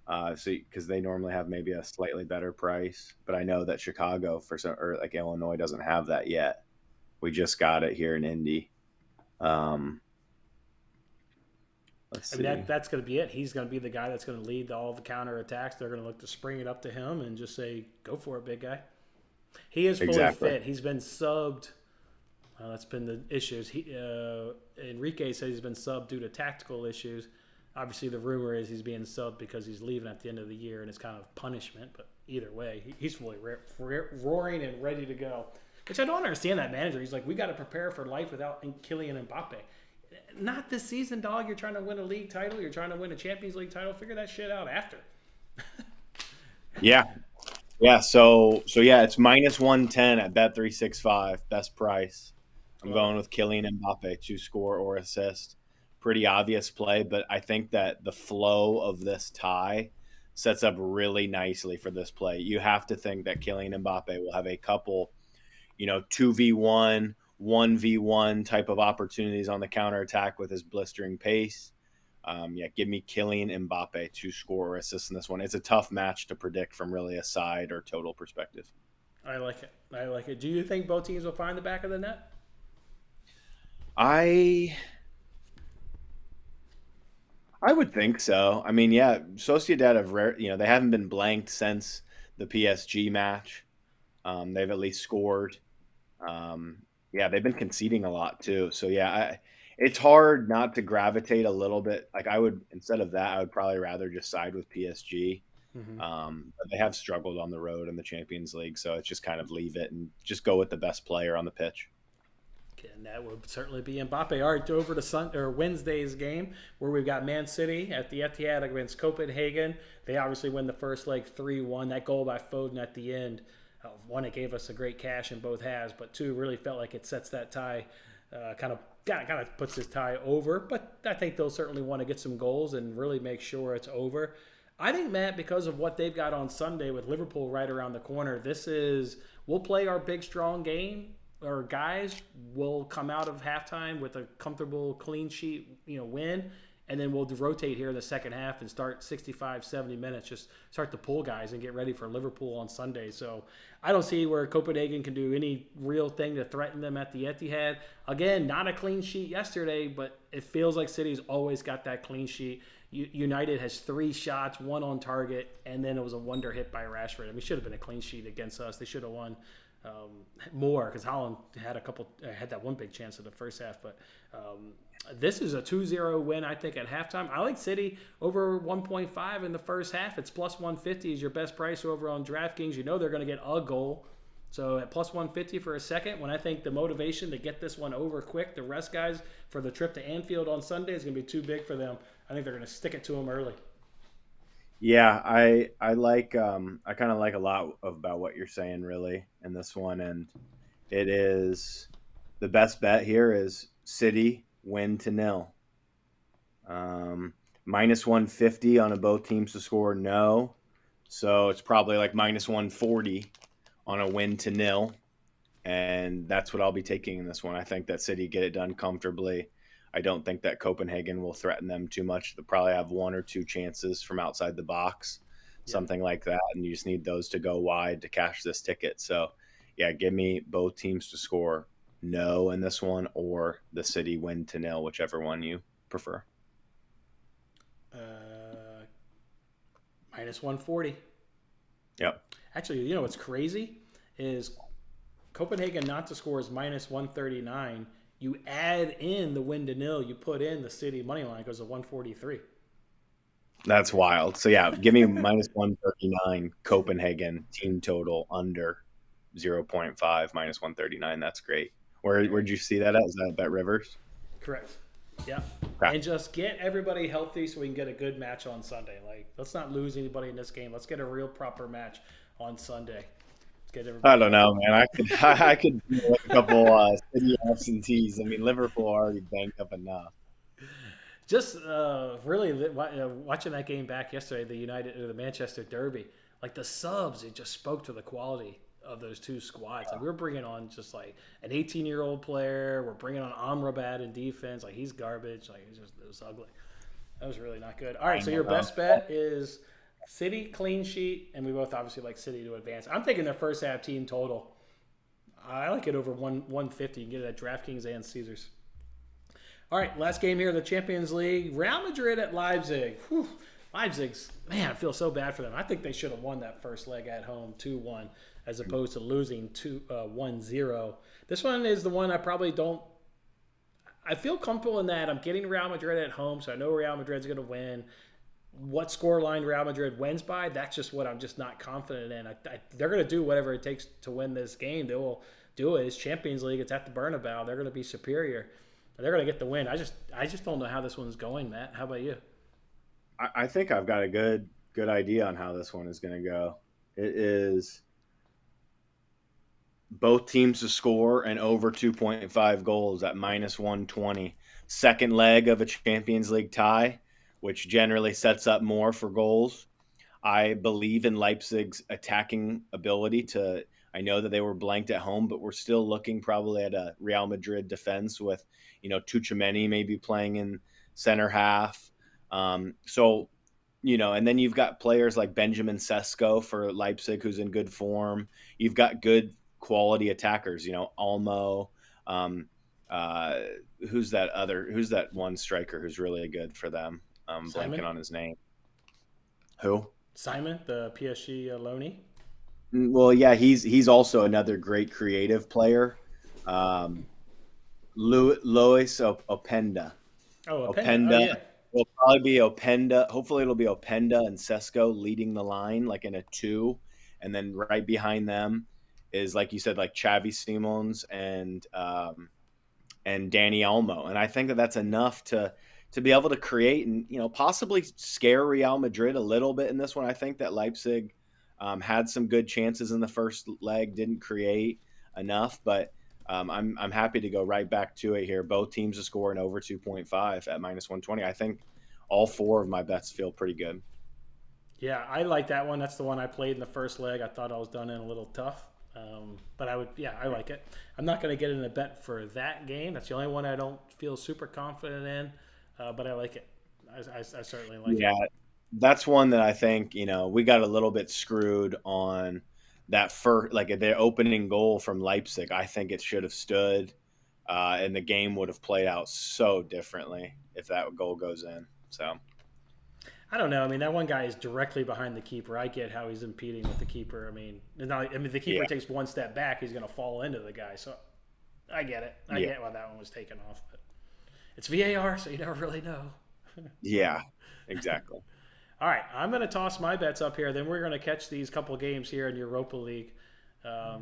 Speaker 2: because they normally have maybe a slightly better price, but I know that Chicago or like Illinois doesn't have that yet. We just got it here in Indy. Let's see.
Speaker 1: That's going to be it. He's going to be the guy that's going to lead all the counter attacks. They're going to look to spring it up to him and just say, "Go for it, big guy." He is fully fit. He's been subbed. That's been the issues. Enrique says he's been subbed due to tactical issues. Obviously, the rumor is he's being subbed because he's leaving at the end of the year, and it's kind of punishment. But either way, he's fully roaring and ready to go. Which I don't understand that manager. He's like, we got to prepare for life without Kylian Mbappe. Not this season, dog. You're trying to win a league title. You're trying to win a Champions League title. Figure that shit out after.
Speaker 2: Yeah. So yeah, it's minus 110 at Bet365, best price. I'm going with Kylian Mbappe to score or assist. Pretty obvious play, but I think that the flow of this tie sets up really nicely for this play. You have to think that Kylian Mbappe will have a couple, 2v1, 1v1 type of opportunities on the counterattack with his blistering pace. Give me Kylian Mbappe to score or assist in this one. It's a tough match to predict from really a side or total perspective.
Speaker 1: I like it. Do you think both teams will find the back of the net?
Speaker 2: I would think so. I mean, yeah, Sociedad have they haven't been blanked since the PSG match. They've at least scored. They've been conceding a lot too. So yeah, it's hard not to gravitate a little bit. Like instead of that, I would probably rather just side with PSG.
Speaker 1: Mm-hmm.
Speaker 2: But they have struggled on the road in the Champions League, so it's just kind of leave it and just go with the best player on the pitch.
Speaker 1: And that would certainly be Mbappe. All right, over to Wednesday's game where we've got Man City at the Etihad against Copenhagen. They obviously win the first leg 3-1. That goal by Foden at the end, one, it gave us a great cash in both halves, but two, really felt like it sets that tie, kind of puts this tie over. But I think they'll certainly want to get some goals and really make sure it's over. I think, Matt, because of what they've got on Sunday with Liverpool right around the corner, we'll play our big, strong game. Our guys will come out of halftime with a comfortable clean sheet, win, and then we'll rotate here in the second half and start 65, 70 minutes, just start to pull guys and get ready for Liverpool on Sunday. So I don't see where Copenhagen can do any real thing to threaten them at the Etihad. Again, not a clean sheet yesterday, but it feels like City's always got that clean sheet. United has 3 shots, 1 on target, and then it was a wonder hit by Rashford. I mean, it should have been a clean sheet against us. They should have won more because Holland had that one big chance in the first half. But this is a 2-0 win, I think, at halftime. I like City over 1.5 in the first half. It's plus 150 is your best price over on DraftKings. You know they're going to get a goal. So at plus 150 for a second, when I think the motivation to get this one over quick, the rest guys for the trip to Anfield on Sunday is going to be too big for them. I think they're going to stick it to them early.
Speaker 2: Yeah, I like I kind of like a lot about what you're saying really in this one, and it is the best bet here is City win to nil. Minus 150 on both teams to score no, so it's probably like minus 140 on a win to nil, and that's what I'll be taking in this one. I think that City get it done comfortably. I don't think that Copenhagen will threaten them too much. They'll probably have 1 or 2 chances from outside the box, something like that, and you just need those to go wide to cash this ticket. So, yeah, give me both teams to score no in this one or the City win to nil, whichever one you prefer.
Speaker 1: Minus 140.
Speaker 2: Yep.
Speaker 1: Actually, you know what's crazy is Copenhagen not to score is minus 139. You add in the win to nil, you put in the City money line, goes to 143.
Speaker 2: That's wild. So yeah, give me minus 139 Copenhagen team total under 0.5 minus 139. That's great. Where'd you see that at? Is that Bet Rivers?
Speaker 1: Correct. Yeah.
Speaker 2: Okay.
Speaker 1: And just get everybody healthy so we can get a good match on Sunday. Like, let's not lose anybody in this game. Let's get a real proper match on Sunday.
Speaker 2: I don't know, man. I could do like a couple City absentees. I mean, Liverpool already banked up enough.
Speaker 1: Just really watching that game back yesterday, the Manchester Derby, like the subs, it just spoke to the quality of those two squads. Like, we're bringing on just like an 18-year-old player. We're bringing on Amrabat in defense. Like, he's garbage. Like, it was ugly. That was really not good. All right, so your best bet is City clean sheet, and we both obviously like City to advance. I'm taking their first half team total. I like it over 150. You can get it at DraftKings and Caesars. All right, last game here in the Champions League. Real Madrid at Leipzig. Whew. Leipzig's, man, I feel so bad for them. I think they should have won that first leg at home 2-1 as opposed to losing 1-0. This one is the one I probably don't – I feel comfortable in that I'm getting Real Madrid at home, so I know Real Madrid's going to win. What scoreline Real Madrid wins by, that's just what I'm just not confident in. They're going to do whatever it takes to win this game. They will do it. It's Champions League. It's at the Bernabeu. They're going to be superior. They're going to get the win. I just don't know how this one's going, Matt. How about you?
Speaker 2: I think I've got a good idea on how this one is going to go. It is both teams to score and over 2.5 goals at minus 120. Second leg of a Champions League tie, which generally sets up more for goals. I believe in Leipzig's attacking ability to – I know that they were blanked at home, but we're still looking probably at a Real Madrid defense with, Tchouaméni maybe playing in center half. And then you've got players like Benjamin Sesko for Leipzig, who's in good form. You've got good quality attackers, Olmo. Who's that one striker who's really good for them? I'm blanking on his name. Who?
Speaker 1: Simon, the PSG loanee.
Speaker 2: Well, yeah, he's also another great creative player. Lois Openda.
Speaker 1: Oh,
Speaker 2: Openda.
Speaker 1: Oh, yeah.
Speaker 2: It'll probably be Openda. Hopefully it'll be Openda and Sesko leading the line like in a 2. And then right behind them is, like you said, like Xavi Simons and Danny Olmo. And I think that that's enough to be able to create and, possibly scare Real Madrid a little bit in this one. I think that Leipzig had some good chances in the first leg, didn't create enough, but I'm happy to go right back to it here. Both teams to score an over 2.5 at minus 120. I think all 4 of my bets feel pretty good.
Speaker 1: Yeah, I like that one. That's the one I played in the first leg. I thought I was done in a little tough, but I like it. I'm not going to get in a bet for that game. That's the only one I don't feel super confident in, but I like it. I certainly like it.
Speaker 2: Yeah, that's one that I think, we got a little bit screwed on that first, like the opening goal from Leipzig. I think it should have stood, and the game would have played out so differently if that goal goes in. So,
Speaker 1: I don't know. I mean, that one guy is directly behind the keeper. I get how he's impeding with the keeper. I mean, the keeper
Speaker 2: yeah,
Speaker 1: takes one step back, he's going to fall into the guy. So I get it. I
Speaker 2: yeah,
Speaker 1: get why that one was taken off. But it's VAR, so you never really know.
Speaker 2: yeah, exactly.
Speaker 1: All right, I'm going to toss my bets up here. Then we're going to catch these couple games here in Europa League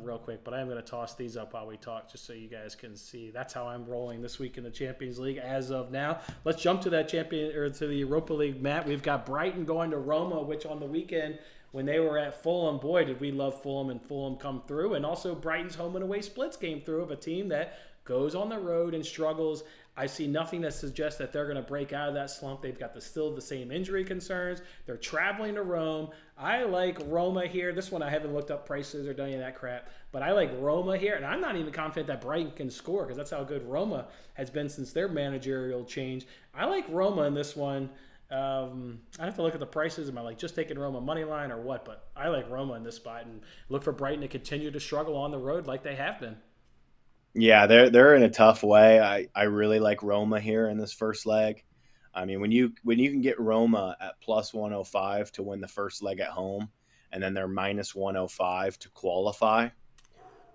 Speaker 1: real quick. But I'm going to toss these up while we talk, just so you guys can see. That's how I'm rolling this week in the Champions League as of now. Let's jump to that to the Europa League, Matt. We've got Brighton going to Roma, which on the weekend when they were at Fulham, boy, did we love Fulham and Fulham come through. And also Brighton's home and away splits came through of a team that goes on the road and struggles. I see nothing that suggests that they're going to break out of that slump. They've got still the same injury concerns. They're traveling to Rome. I like Roma here. This one I haven't looked up prices or done any of that crap, but I like Roma here, and I'm not even confident that Brighton can score because that's how good Roma has been since their managerial change. I like Roma in this one. I have to look at the prices. Am I like just taking Roma money line or what? But I like Roma in this spot and look for Brighton to continue to struggle on the road like they have been.
Speaker 2: Yeah, they're in a tough way. I really like Roma here in this first leg. I mean, when you can get Roma at plus 105 to win the first leg at home, and then they're minus 105 to qualify,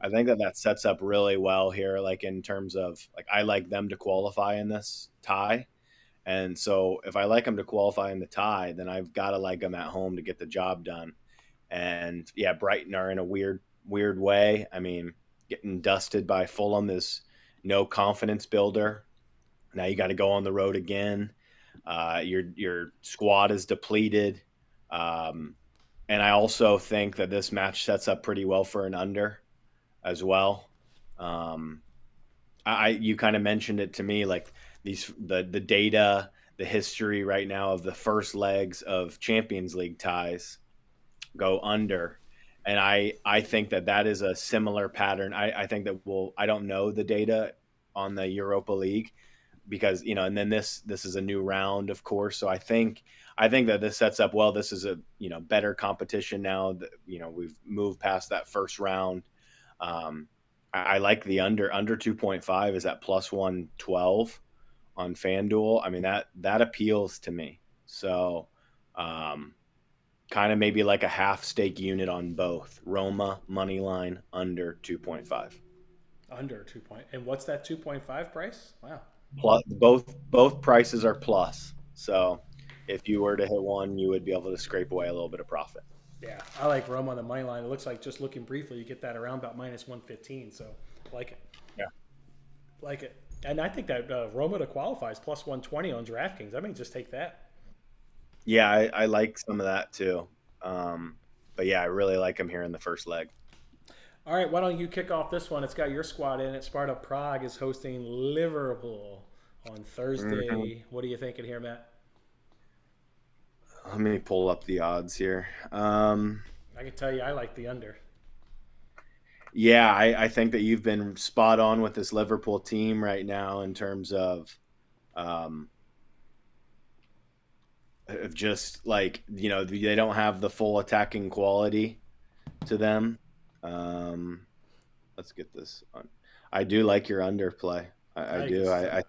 Speaker 2: I think that sets up really well here. Like in terms of like, I like them to qualify in this tie, and so if I like them to qualify in the tie, then I've got to like them at home to get the job done. And yeah, Brighton are in a weird way. I mean, getting dusted by Fulham is no confidence builder. Now you got to go on the road again. Your squad is depleted, um, and I also think that this match sets up pretty well for an under as well. Um, you kind of mentioned it to me, like the data, the history right now of the first legs of Champions League ties go under. And I think that is a similar pattern. I think that I don't know the data on the Europa League because, and then this is a new round, of course. So I think that this sets up well. This is a, better competition now that, we've moved past that first round. I like the under 2.5 is at plus 112 on FanDuel. I mean, that appeals to me. So, kind of maybe like a half stake unit on both Roma money line under 2.5.
Speaker 1: Under 2 point. And what's that 2.5 price? Wow.
Speaker 2: Plus, both prices are plus. So if you were to hit one, you would be able to scrape away a little bit of profit.
Speaker 1: Yeah, I like Roma on the money line. It looks like just looking briefly, you get that around about minus 115. So like it.
Speaker 2: Yeah.
Speaker 1: Like it. And I think that Roma to qualify is plus 120 on DraftKings. I may just take that.
Speaker 2: Yeah, I like some of that too. But yeah, I really like him here in the first leg.
Speaker 1: All right, why don't you kick off this one? It's got your squad in it. Sparta Prague is hosting Liverpool on
Speaker 2: Mm-hmm.
Speaker 1: Thursday. What are you thinking here, Matt?
Speaker 2: Let me pull up the odds here.
Speaker 1: I can tell you I like the under.
Speaker 2: Yeah, I think that you've been spot on with this Liverpool team right now in terms um, of just like, they don't have the full attacking quality to them. Um, let's get this on. I do like your underplay. I
Speaker 1: I think
Speaker 2: do.
Speaker 1: this is
Speaker 2: I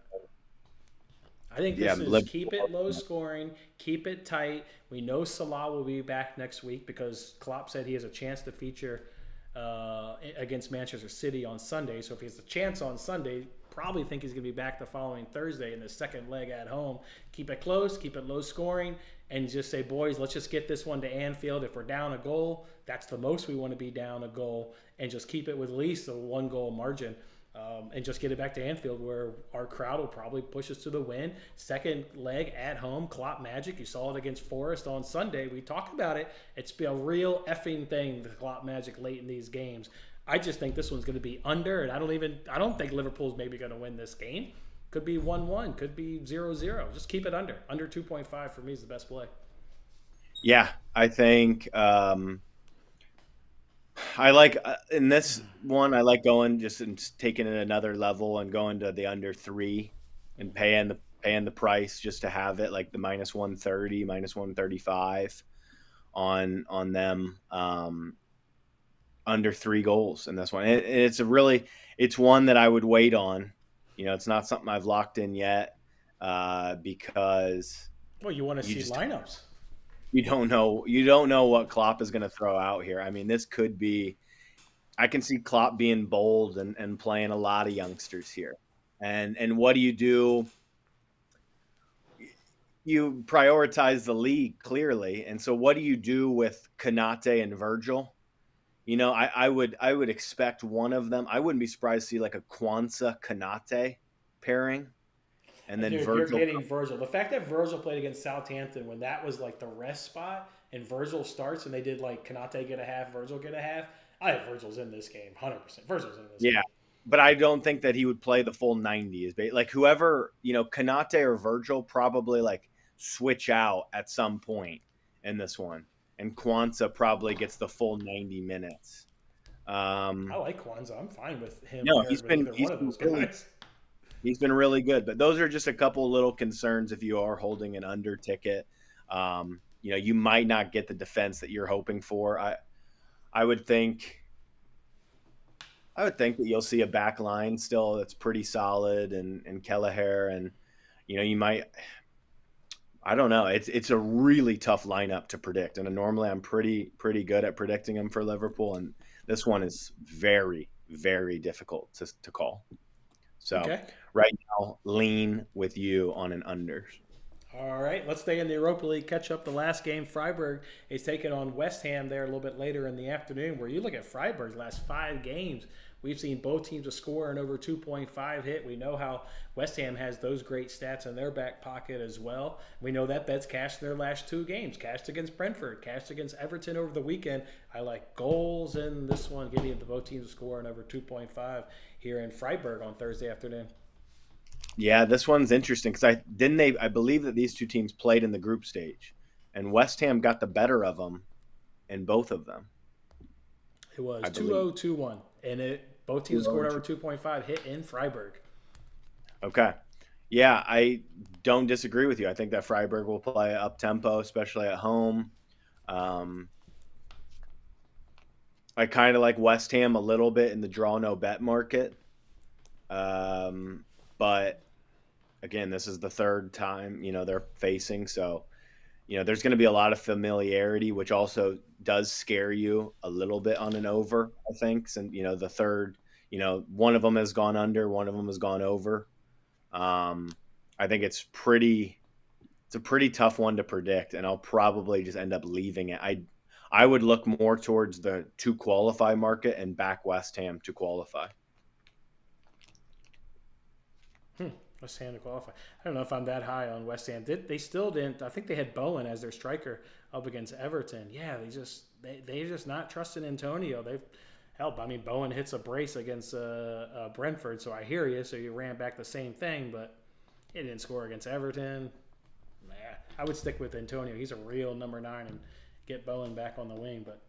Speaker 1: I think
Speaker 2: yeah,
Speaker 1: this is keep it low scoring, keep it tight. We know Salah will be back next week because Klopp said he has a chance to feature against Manchester City on Sunday. So if he has a chance on Sunday, probably think he's going to be back the following Thursday in the second leg at home. Keep it close, keep it low scoring, and just say, boys, let's just get this one to Anfield. If we're down a goal, that's the most we want to be down a goal, and just keep it with at least a 1 goal margin. And just get it back to Anfield where our crowd will probably push us to the win. Second leg at home, Klopp magic. You saw it against Forest on Sunday. We talked about it. It's been a real effing thing, the Klopp magic late in these games. I just think this one's going to be under, and I don't think Liverpool's maybe going to win this game. Could be 1-1, could be 0-0. Just keep it under. Under 2.5 for me is the best play.
Speaker 2: yeah, I think I like in this one. I like going just and taking it another level and going to the under 3 and paying paying the price just to have it, like the minus 130, minus 135 on them, under 3 goals in this one. It's one that I would wait on. It's not something I've locked in yet, because
Speaker 1: Well, you want to
Speaker 2: you
Speaker 1: see
Speaker 2: just
Speaker 1: lineups.
Speaker 2: you don't know what Klopp is going to throw out here. I mean, this could be. I can see Klopp being bold and playing a lot of youngsters here. And what do you do? You prioritize the league clearly, and so what do you do with Kanate and Virgil? I would expect one of them. I wouldn't be surprised to see like a Kwanzaa Kanate pairing, and then
Speaker 1: Dude, you're
Speaker 2: Virgil.
Speaker 1: getting Virgil. The fact that Virgil played against Southampton when that was like the rest spot and Virgil starts and they did like Kanate get a half, Virgil get a half. I have Virgil's in this game, 100%. Virgil's in this
Speaker 2: Yeah,
Speaker 1: game.
Speaker 2: but I don't think that he would play the full 90. Like whoever, Kanate or Virgil probably like switch out at some point in this one, and Kwanzaa probably gets the full 90 minutes.
Speaker 1: I
Speaker 2: Um,
Speaker 1: like Kwanzaa. I'm fine with him
Speaker 2: no,
Speaker 1: paired with either one of those
Speaker 2: really
Speaker 1: guys.
Speaker 2: he's been really good, but those are just a couple little concerns if you are holding an under ticket. You might not get the defense that you're hoping for. I would think I would think that you'll see a back line still that's pretty solid, and Kelleher, and you might. I don't know. It's a really tough lineup to predict, and normally I'm pretty good at predicting them for Liverpool, and this one is very very difficult to call. So
Speaker 1: Okay.
Speaker 2: right now, lean with you on an unders.
Speaker 1: All right, let's stay in the Europa League. Catch up the last game. Freiburg is taking on West Ham there a little bit later in the afternoon. Where you look at Freiburg's last 5 games, we've seen both teams a score and over 2.5 hit. We know how West Ham has those great stats in their back pocket as well. We know that bet's cashed in their last 2 games. Cashed against Brentford, cashed against Everton over the weekend. I like goals in this one. Give me the both teams a score and over 2.5 here in Freiburg on Thursday afternoon.
Speaker 2: Yeah, this one's interesting because I believe that these two teams played in the group stage, and West Ham got the better of them in both of them.
Speaker 1: It was
Speaker 2: I
Speaker 1: two
Speaker 2: believe.
Speaker 1: zero 2-1, and it both teams scored over 2.5 hit in Freiburg.
Speaker 2: Okay. Yeah, I don't disagree with you. I think that Freiburg will play up tempo, especially at home. Um, I kind of like West Ham a little bit in the draw no bet market. But again, this is the third time they're facing, so there's going to be a lot of familiarity, which also does scare you a little bit on an over. I think, since the third, one of them has gone under, one of them has gone over. Um, I think it's a pretty tough one to predict, and I'll probably just end up leaving it. I would look more towards the to qualify market and back West Ham to qualify.
Speaker 1: West Ham to qualify. I don't know if I'm that high on West Ham. They still didn't. I think they had Bowen as their striker up against Everton. Yeah, they just not trusting Antonio. They've helped. I mean, Bowen hits a brace against Brentford, so I hear you. So you ran back the same thing, but he didn't score against Everton. Nah, I would stick with Antonio. He's a real number 9 and get Bowen back on the wing. But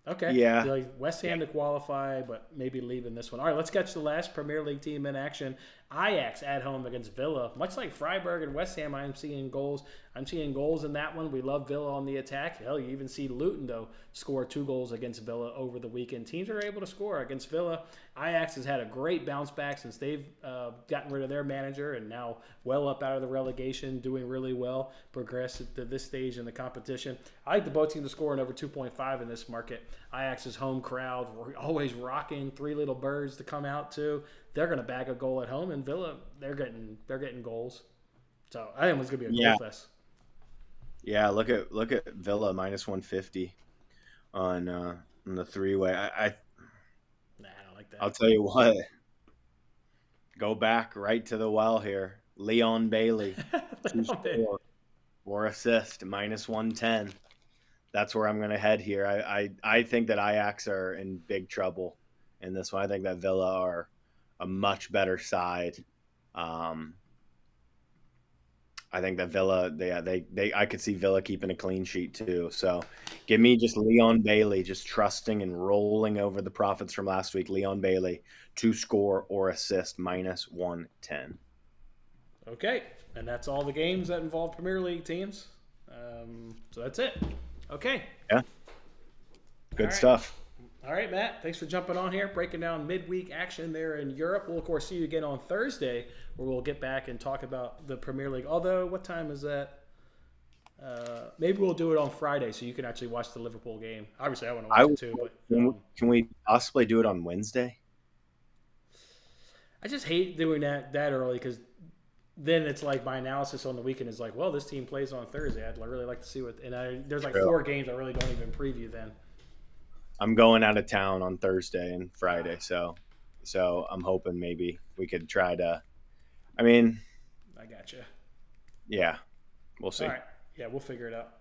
Speaker 1: okay,
Speaker 2: Yeah.
Speaker 1: like West Ham to qualify, but maybe leaving this one. All right, let's catch the last Premier League team in action. Ajax at home against Villa. Much like Freiburg and West Ham, I'm seeing goals. I'm seeing goals in that one. We love Villa on the attack. Hell, you even see Luton, though, score 2 goals against Villa over the weekend. Teams are able to score against Villa. Ajax has had a great bounce back since they've gotten rid of their manager and now well up out of the relegation, doing really well, progressed to this stage in the competition. I like the both teams to score in over 2.5 in this market. Ajax's home crowd, we're always rocking 3 little birds to come out too. They're going to bag a goal at home, and Villa, they're getting goals. So I think it's going to be a
Speaker 2: Yeah.
Speaker 1: goal fest.
Speaker 2: Yeah, look at Villa minus 150 on the 3-way.
Speaker 1: Nah, I don't like
Speaker 2: I'll
Speaker 1: that.
Speaker 2: tell you what. Go back right to the well here. Leon Bailey, 2 score or assist minus 110. That's where I'm going to head here. I think that Ajax are in big trouble in this one. I think that Villa are a much better side. I think that Villa, I could see Villa keeping a clean sheet too. So, give me just Leon Bailey, just trusting and rolling over the profits from last week. Leon Bailey to score or assist minus 110.
Speaker 1: Okay, and that's all the games that involve Premier League teams. So that's it. Okay.
Speaker 2: Yeah. Good stuff.
Speaker 1: All right, Matt. Thanks for jumping on here, breaking down midweek action there in Europe. We'll, of course, see you again on Thursday, where we'll get back and talk about the Premier League. Although, what time is that? Maybe we'll do it on Friday so you can actually watch the Liverpool game. Obviously, I want to watch it too. But
Speaker 2: can we possibly do it on Wednesday?
Speaker 1: I just hate doing that early because then it's like my analysis on the weekend is like, well, this team plays on Thursday. I'd really like to see what. And there's like 4 games I really don't even preview then.
Speaker 2: I'm going out of town on Thursday and Friday, so I'm hoping maybe we could try to. I mean,
Speaker 1: I gotcha.
Speaker 2: Yeah, we'll see.
Speaker 1: All right, yeah, we'll figure it out.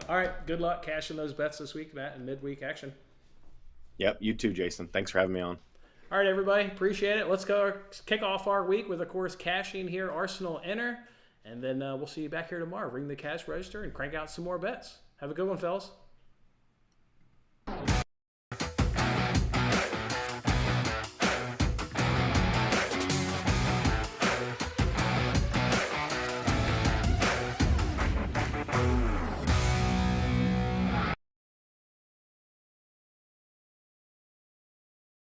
Speaker 1: All right, good luck cashing those bets this week, Matt, in midweek action.
Speaker 2: Yep, you too, Jason. Thanks for having me on.
Speaker 1: All right, everybody, appreciate it. Let's go kick off our week with, of course, cashing here, Arsenal enter, and then we'll see you back here tomorrow. Ring the cash register and crank out some more bets. Have a good one, fellas.